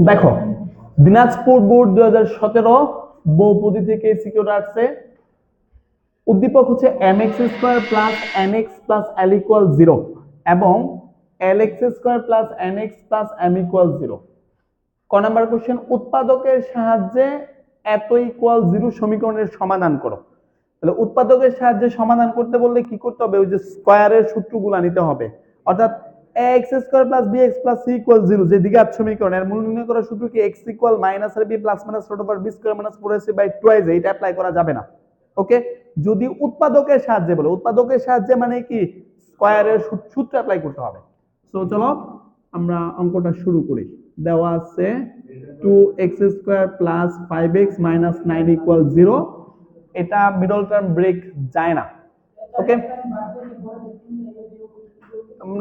দেখো, দিনাজপুর বোর্ড 2017 বহুপদী থেকে সিকিউর আসছে। উদ্দীপক হচ্ছে M X square plus N X plus L equal 0 এবং L X square plus N X plus M equal 0। ক নাম্বার কোশ্চেন, উৎপাদকের সাহায্যে এত ইকুয়াল 0 সমীকরণের সমাধান করো। তাহলে উৎপাদকের সাহায্যে সমাধান করতে বললে কি করতে হবে? ওই যে স্কয়ারের সূত্রগুলো নিতে হবে। অর্থাৎ x square plus b x plus c equal 0 যে দ্বিঘাত সমীকরণ, এর মূল নির্ণয় করার সূত্র কি? এক্স ইকুয়াল মাইনাস আর b plus minus root over b square minus 4ac by 2ac, এটা অ্যাপ্লাই করা যাবে না। ওকে, যদি উৎপাদকের সাহায্যে বলে, উৎপাদকের সাহায্যে মানে কি স্কয়ারের সূত্র অ্যাপ্লাই করতে হবে। সো চলো আমরা অঙ্কটা শুরু করি। দেওয়া আছে 2x square plus 5x minus 9 equal 0। এটা মিডল টার্ম ব্রেক যায় না। ওকে,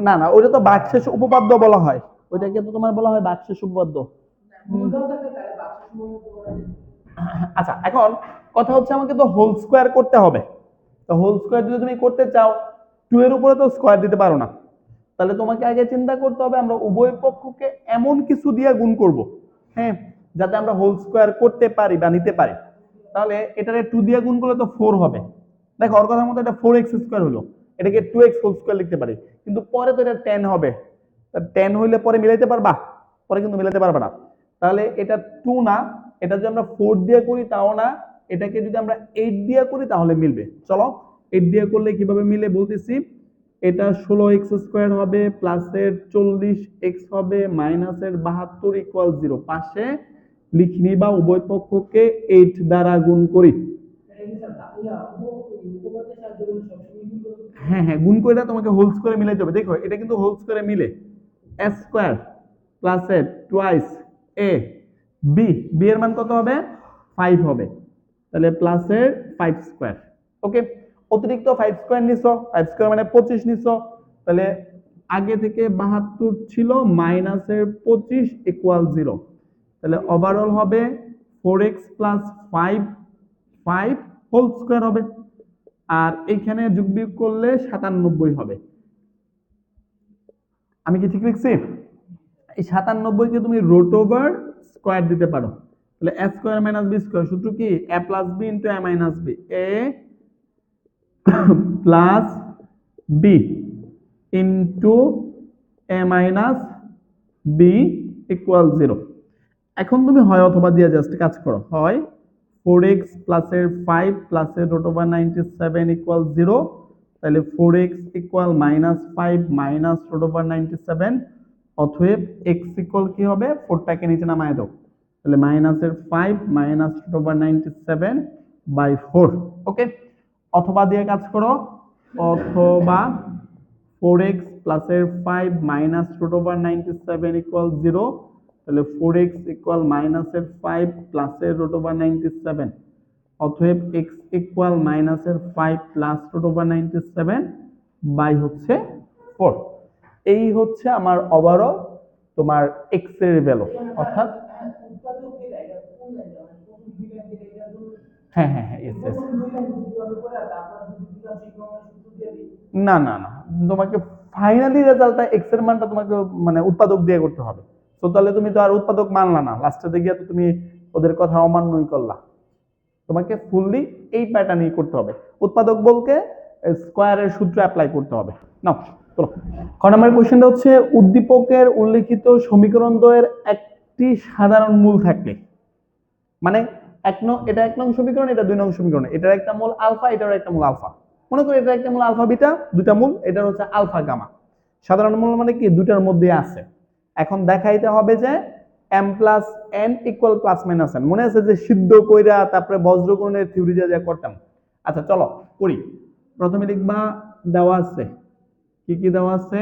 না না, ওইটা তো ভাগশেষ উপপাদ্য বলা হয়, ওইটাকে তো তোমার বলা হয় ভাগশেষ উপপাদ্য। আচ্ছা, এখন কথা হচ্ছে আমাকে তো হোল স্কয়ার করতে হবে। তো হোল স্কয়ার যদি তুমি করতে চাও 2 এর উপরে তো স্কয়ার দিতে পারো না। তাহলে তোমাকে আগে চিন্তা করতে হবে আমরা উভয় পক্ষকে এমন কিছু দিয়ে গুণ করব, হ্যাঁ, যাতে আমরা হোল স্কয়ার করতে পারি বা নিতে পারি। তাহলে এটারে 2 দিয়ে গুণ করলে তো 4 হবে। দেখো, ওর কথার মতো এটা 4x স্কয়ার হলো, এটাকে 2x হোল স্কয়ার লিখতে পারি, কিন্তু পরে তো এটা 10 হবে। 10 হইলে পরে মিলাইতে পারবা? পরে কিন্তু মিলাতে পারবা না। তাহলে এটা 2 না, এটা যদি আমরা 4 দিয়ে করি তাও না, এটাকে যদি আমরা 8 দিয়ে করি তাহলে মিলবে। চলো 8 দিয়ে করলে কিভাবে মিলে বলতেছি। এটা 16x স্কয়ার হবে, প্লাসের 40x হবে, মাইনাসের 72 ইকুয়াল 0। পাশে লিখে নিবা উভয় পক্ষকে 8 দ্বারা গুণ করি। হ্যাঁ হ্যাঁ, গুণ করে তোমাকে হোল স্কয়ারে মিলাইতে হবে। দেখো, এটা কিন্তু হোল স্কয়ারে মিলে এ স্কয়ার প্লাসের টুয়াইস এ বি, বি এর মান কত হবে? 5 হবে। তাহলে প্লাসের 5 স্কয়ার। ওকে, অতিরিক্ত 5 স্কয়ার নিছো, 5 স্কয়ার মানে 25 নিছো। তাহলে আগে থেকে 72 ছিল, মাইনাসের 25 ইকুয়াল 0। তাহলে ওভারঅল হবে 4x প্লাস 5 5 হোল স্কয়ার হবে। আর এইখানে যোগ বিয়োগ করলে 97 হবে। আমি কি ঠিক লিখছি? এই 97 কে তুমি রুট ওভার স্কয়ার দিতে পারো। তাহলে a square minus b square, সূত্র কি? a plus b into a minus b, a plus b into a minus b equal 0। এখন তুমি হয় অথবা দিয়ে জাস্ট কাজ করো, হয় 4x প্লাসের 5 প্লাসের রুট ওভার 97 ইকুয়াল 0। তাহলে 4x equal minus 5 minus root over 97, অতএব x ইকুয়াল কি হবে? 4টাকে নিচে নামায় দাও। তাহলে মাইনাসের 5 মাইনাস রুট ওভার 97 বাই 4। ওকে, অথবা দিয়ে কাজ করো, অথবা 4x প্লাসের 5 মাইনাস রুট ওভার 97 ইকুয়াল 0। তাহলে 4x ইকুয়াল মাইনাসের 5 প্লাসের রুট ওভার 97, অতএব x ইকুয়াল মাইনাসের 5 প্লাস রুট ওভার 97 বাই হচ্ছে 4। এই হচ্ছে আমার ওভারঅল তোমার x এর ভ্যালু। অর্থাৎ হ্যাঁ হ্যাঁ হ্যাঁ, yes, yes। না না না, তোমাকে ফাইনালি রেজাল্টটা এক্স এর মানটা তোমাকে মানে উৎপাদক দিয়ে করতে হবে। তো তাহলে তুমি তো আর উৎপাদক মানলা না, লাস্টে গিয়ে তো তুমি ওদের কথা অমান্যই করলা। তোমাকে ফুললি এই প্যাটার্নই করতে হবে। উৎপাদক বলতে স্কয়ারের সূত্র অ্যাপ্লাই করতে হবে। নাও চলো, ক নম্বর কোশ্চেনটা হচ্ছে উদ্দীপকের উল্লেখিত সমীকরণ দ্বয়ের একটি সাধারণ মূল থাকলে, মানে এটা 1 নং সমীকরণ, এটা 2 নং সমীকরণ, এটার একটা মূল আলফা, এটার একটা মূল আলফা। মনে করো এটা একটা মূল আলফা বিটা, দুটা মূল, এটার হচ্ছে আলফা গামা। সাধারণ মূল মানে কি? দুটার মধ্যে আছে। এখন দেখাইতে হবে যে m plus n equal plus minus n। মনে আছে যে সিদ্ধ কইরা তারপরে বজ্রকরণের থিওরি দিয়ে যা করতাম? আচ্ছা চলো করি। প্রথমে লিখবা, দেওয়া আছে কি কি দেওয়া আছে?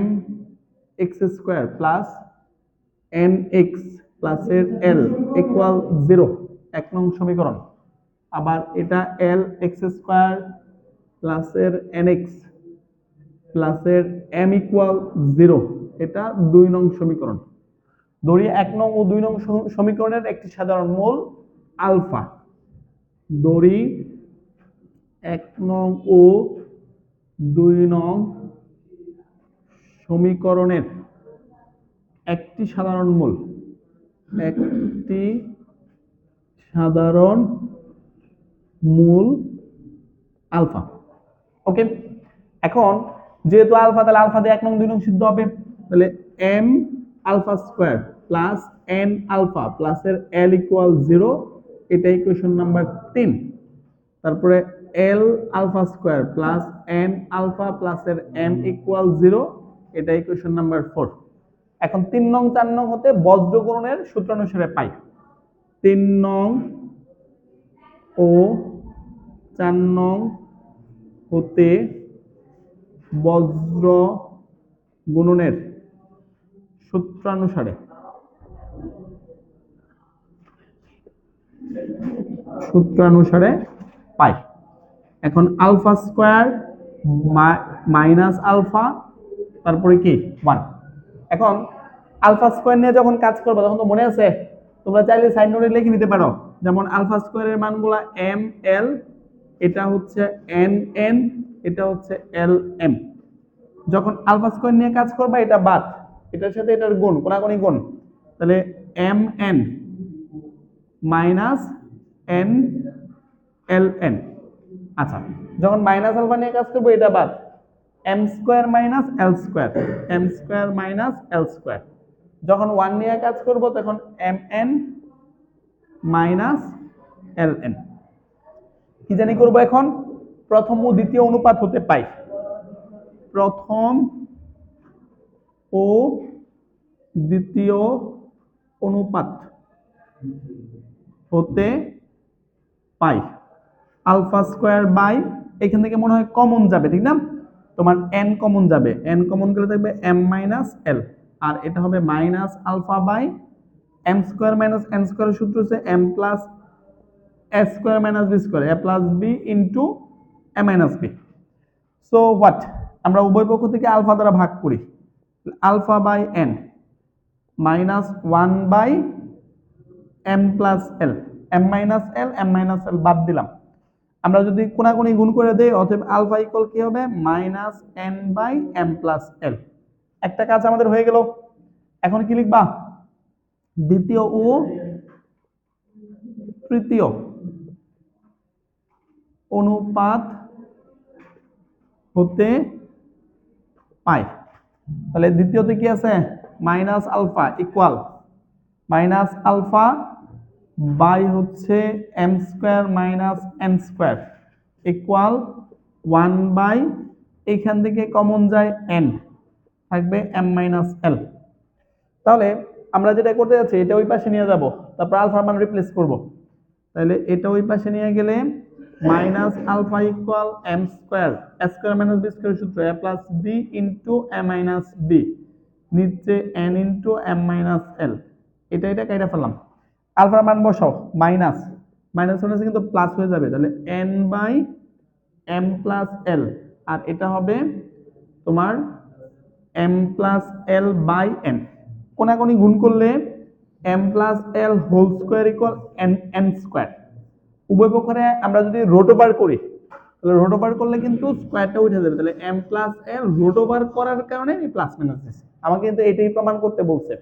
m x square plus n x প্লাসের l ইকুয়াল 0, 1 নং সমীকরণ। আবার এটা l x স্কয়ার প্লাসের nx প্লাসের m ইকুয়াল 0, এটা 2 নং সমীকরণ। ধরি 1 নং ও 2 নং সমীকরণের একটি সাধারণ মূল আলফা। ধরি 1 নং ও 2 নং সমীকরণের একটি সাধারণ মূল, একটি সাধারণ মূল আলফা। ওকে, এখন যেহেতু আলফা, তাহলে আলফা দিয়ে 1 নং 2 নং সিদ্ধ হবে, তাহলে m alpha square plus n alpha plus এর l ইকুয়াল 0, এটা ইকুয়েশন নাম্বার 3। তারপরে l alpha square plus n alpha plus এর m ইকুয়াল 0, এটা ইকুয়েশন নাম্বার 4। এখন 3 নং 4 নং হতে বজ্র গুণনের সূত্র অনুসারে পাই। 3 নং ও 4 নং হতে বজ্র গুণনের সূত্রানুসারে পাই। এখন আলফা স্কয়ার মাইনাস আলফা, তারপরে কি 1। এখন আলফা স্কয়ার নিয়ে যখন কাজ করবে তখন তো মনে আছে, তোমরা চাইলে সাইড নোটে লিখে নিতে পারো। যেমন আলফা স্কয়ারের মানগুলো এম এল, এটা হচ্ছে এন এন, এটা হচ্ছে এল এম। যখন আলফা স্কয়ার নিয়ে কাজ করবা এটা বাদ, এটার সাথে এটার গুণ, কোনাকুনি গুণ, তাহলে M N minus N L N. আচ্ছা, যখন মাইনাস আলফা নিয়ে কাজ করবো এটা বাদ, M square minus L square, M square minus L square. যখন 1 নিয়ে কাজ করব তখন M N minus L N. কি জানি করব এখন, প্রথম ও দ্বিতীয় অনুপাত হতে পাই, প্রথম ও দ্বিতীয় অনুপাত হতে পাই আলফা স্কয়ার বাই, এখান থেকে মনে হয় কমন যাবে, ঠিক না? তোমার n কমন যাবে, n কমন গেলে থাকবে m মাইনাস l, আর এটা হবে minus alpha by m square minus n স্কয়ারের সূত্র হচ্ছে m plus a square minus b square, a plus b into a minus b। So what, আমরা উভয় পক্ষ থেকে আলফা দ্বারা ভাগ করি, alpha by n minus 1 by m plus l, m minus l, m minus l বাদ দিলাম। আমরা যদি কোনাকুনি গুণ করে দেই, অতএব আলফা ইকুয়াল কি হবে, minus n by m plus l। একটা কাজ আমাদের হয়ে গেল। এখন কি লিখবা, দ্বিতীয় ও তৃতীয় অনুপাত হতে পাই। তাহলে দ্বিতীয়তে কি আছে, minus alpha equal minus alpha by হচ্ছে m square minus n square equal 1 by, এখান থেকে কমন যায় n, থাকবে m মাইনাস l। তাহলে আমরা যেটা করতে যাচ্ছি, এটা ওই পাশে নিয়ে যাব, তারপর আলফার মান রিপ্লেস করব। তাহলে এটা ওই পাশে নিয়ে গেলে minus alpha equal m square, a square minus b square সূত্র a plus b into a minus b, নিচে n into m minus l। এটা কাইটা ফেললাম, আলফার মান বসাও, মাইনাস মাইনাস হলে কিন্তু প্লাস হয়ে যাবে, তাহলে n by m plus l, আর এটা হবে তোমার m plus l by n। কোনাকুনি গুণ করলে m plus l whole square equal n square. উভয় পক্ষে আমরা যদি রুট ওভার করি, তাহলে রুট ওভার করলে কিন্তু স্কয়ারটা উঠে যাবে, তাহলে m plus l root over করার কারণে আমি প্লাস মাইনাস দিয়েছি। আমাকে কিন্তু এটাই প্রমাণ করতে বলছে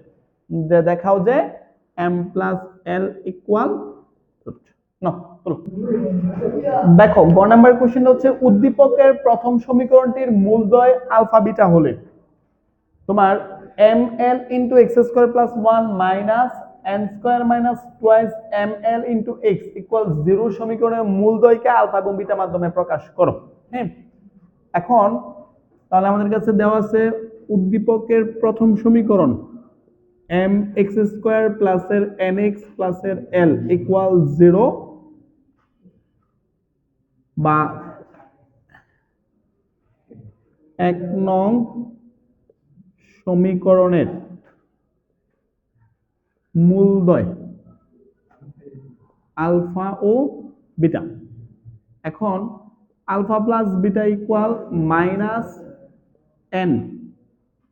যে দেখাও যে m plus l equal root. দেখো গ নাম্বার কোশ্চেনটা হচ্ছে, উদ্দীপকের প্রথম সমীকরণটির মূলদ্বয় আলফা বিটা হলে তোমার ml into x square plus 1 minus n square minus twice ml into x equals 0 সমীকরণের মূলদ্বয়কে আলফা এবং বিটা মাধ্যমে প্রকাশ করো। হ্যাঁ, এখন তাহলে আমাদের কাছে দেওয়া আছে উদ্দীপকের প্রথম সমীকরণ mx স্কয়ার প্লাস এর nx প্লাস এর l ইকুয়াল 0, বা 1 নং সমীকরণের মূলদ্বয় আলফা ও বিটা। এখন alpha plus beta equal minus n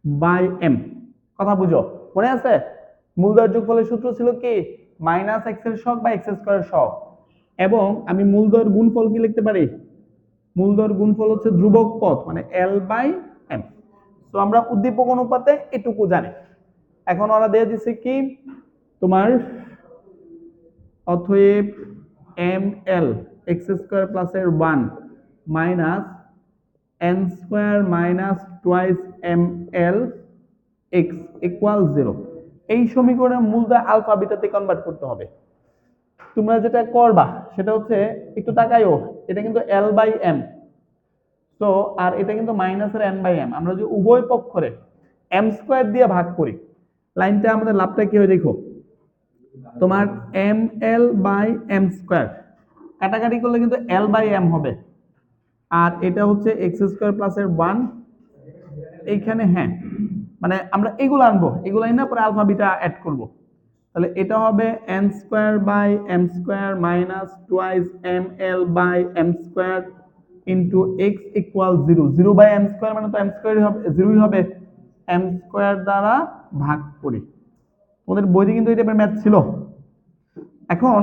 by m। কথা বুঝো, মনে আছে মূলদ্বয়ের যোগফলের সূত্র ছিল কি, মাইনাস x এর সহগ বা x স্কয়ারের সহগ, এবং আমি মূলদ্বয়ের গুণফল কি লিখতে পারি, মূলদ্বয়ের গুণফল হচ্ছে ধ্রুবক পদ, মানে l বাই m। তো আমরা উদ্দীপক অনুপাতে এটুকু জানি। এখন ওরা দিয়ে দিছে কি তোমার অতএব এম এল এক্স স্কোয়ার প্লাসের 1 minus N square minus twice M L x equal 0। এই সমীকরণের মূলটা আলফা বিটাতে কনভার্ট করতে হবে। তোমরা যেটা করবা সেটা হচ্ছে একটু তাকাইও, এটা কিন্তু এল বাই এম, তো আর এটা কিন্তু মাইনাসের এন বাই এম। আমরা যদি উভয় পক্ষরে এম স্কোয়ার দিয়ে ভাগ করি, লাইনটা আমাদের লাভটা কি হয় দেখো, তোমার M L by M square কাটাকাটি করলে কিন্তু এল বাই এম হবে, আর এটা হচ্ছে এক্স স্কোয়ার প্লাসের 1 এইখানে, হ্যাঁ মানে আমরা এগুলো আনবো, এগুলো এনে পরে আলফা বিটা অ্যাড করব। তাহলে এটা হবে N square by M square minus twice M L by M square into x equal 0। 0 by M square মানে তো এম স্কোয়ারই হবে, 0ই হবে, এম স্কোয়ার দ্বারা ভাগ করি। তোমাদের বইতে কিন্তু এই টাইপের ম্যাথ ছিল। এখন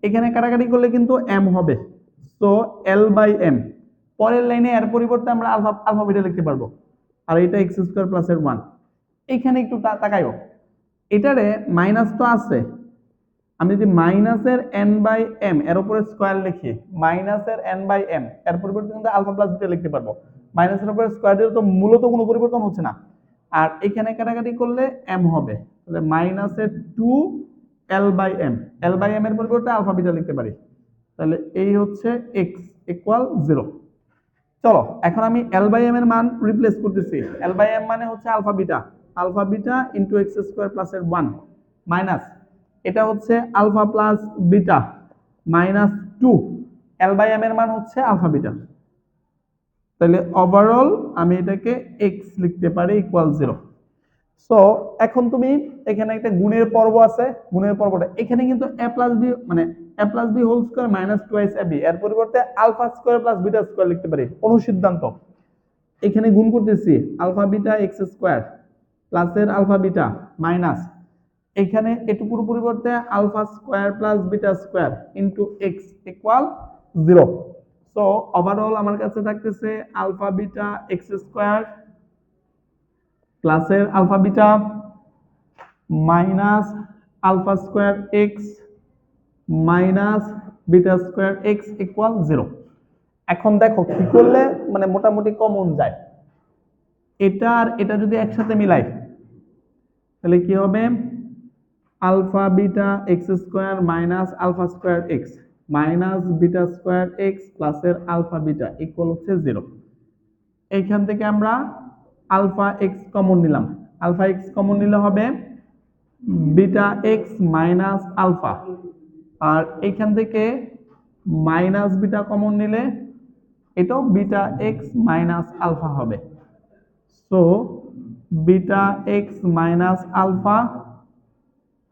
এখানে কাটাকাটি করলে কিন্তু এম হবে, সো এল বাই এম। পরের লাইনে এর পরিবর্তে আমরা আলফা আলফা বিটা লিখতে পারবো, আর এটা এক্স স্কোয়ার প্লাসের 1। এইখানে একটু তাকাইও, এটারে মাইনাস তো আছে, আমি যদি মাইনাসের এন বাই এম এর উপরে স্কোয়ার লিখি, মাইনাসের এন বাই এম এর পরিবর্তে কিন্তু আলফা প্লাস বিটা লিখতে পারবো। মাইনাসের উপরে স্কোয়ার দিলে তো মূলত কোনো পরিবর্তন হচ্ছে না, আর এখানে কাটাকাটি করলে এম হবে, তাহলে মাইনাসের 2 L by M, L by M এর পরিবর্তে আলফা বিটা লিখতে পারি। তাহলে এই হচ্ছে এক্স ইকুয়াল 0। চলো এখন আমি এল বাই এম এর মান রিপ্লেস করতেছি। এল বাই এম মানে হচ্ছে alpha beta into x square প্লাসের 1 মাইনাস এটা হচ্ছে alpha plus beta minus 2, L by M এর মান হচ্ছে আলফা বিটা। তাহলে ওভারঅল আমি এটাকে এক্স লিখতে পারি ইকুয়াল 0। সো এখন তুমি এখানে একটা গুণের পর্ব আছে, গুণের পর্বটা এখানে কিন্তু a প্লাস বি মানে a plus B whole square minus twice ab এর পরিবর্তে alpha square plus beta square লিখতে পারি। অনুসিদ্ধান্ত এখানে গুণ করতেছি আলফা বিটা এক্স স্কয়ার প্লাসের আলফা বিটা মাইনাস এখানে এটুকুর পরিবর্তে alpha square plus beta square into x equal 0। So overall আমার কাছে থাকতেছে আলফা বিটা এক্স স্কয়ার প্লাসের alpha beta minus alpha square x minus beta square x equal 0। এখন দেখো কি করলে মানে মোটামুটি কমন যায়, এটা আর এটা যদি একসাথে মিলাই তাহলে কি হবে, alpha beta x square minus alpha square x minus beta square x প্লাসের আলফা বিটা ইকুয়াল হচ্ছে 0। এইখান থেকে আমরা আলফা এক্স কমন নিলাম, আলফা এক্স কমন নিলে হবে বিটা এক্স মাইনাস আলফা, আর এইখান থেকে মাইনাস বিটা কমন নিলে এটাও বিটা এক্স মাইনাস আলফা হবে। So beta x minus alpha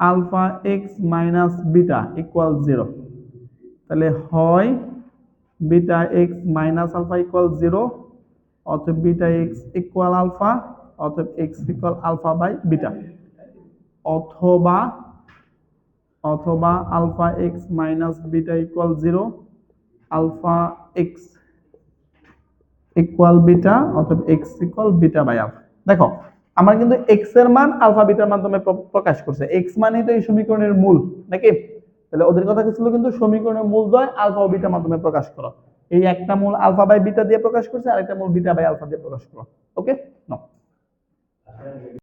alpha x minus beta equal 0। তাহলে হয় beta x minus alpha equal 0, অতএব বিটা এক্স ইকুয়াল আলফা, অতএব X equal alpha by beta, অথবা অথবা alpha x minus beta equal 0, alpha X equal beta, অতএব X equal beta by alpha. দেখো আমরা কিন্তু এক্স এর মান আলফা বিটার মাধ্যমে প্রকাশ করছে, এক্স মানেই তো এই সমীকরণের মূল নাকি। তাহলে ওদের কথা ছিল কিন্তু সমীকরণের মূলদ্বয় আলফা ও বিটার মাধ্যমে প্রকাশ করো। এই একটা মূল আলফা বাই বিটা দিয়ে প্রকাশ করছে, আর একটা মূল বিটা বাই আলফা দিয়ে প্রকাশ করো। ওকে নাও।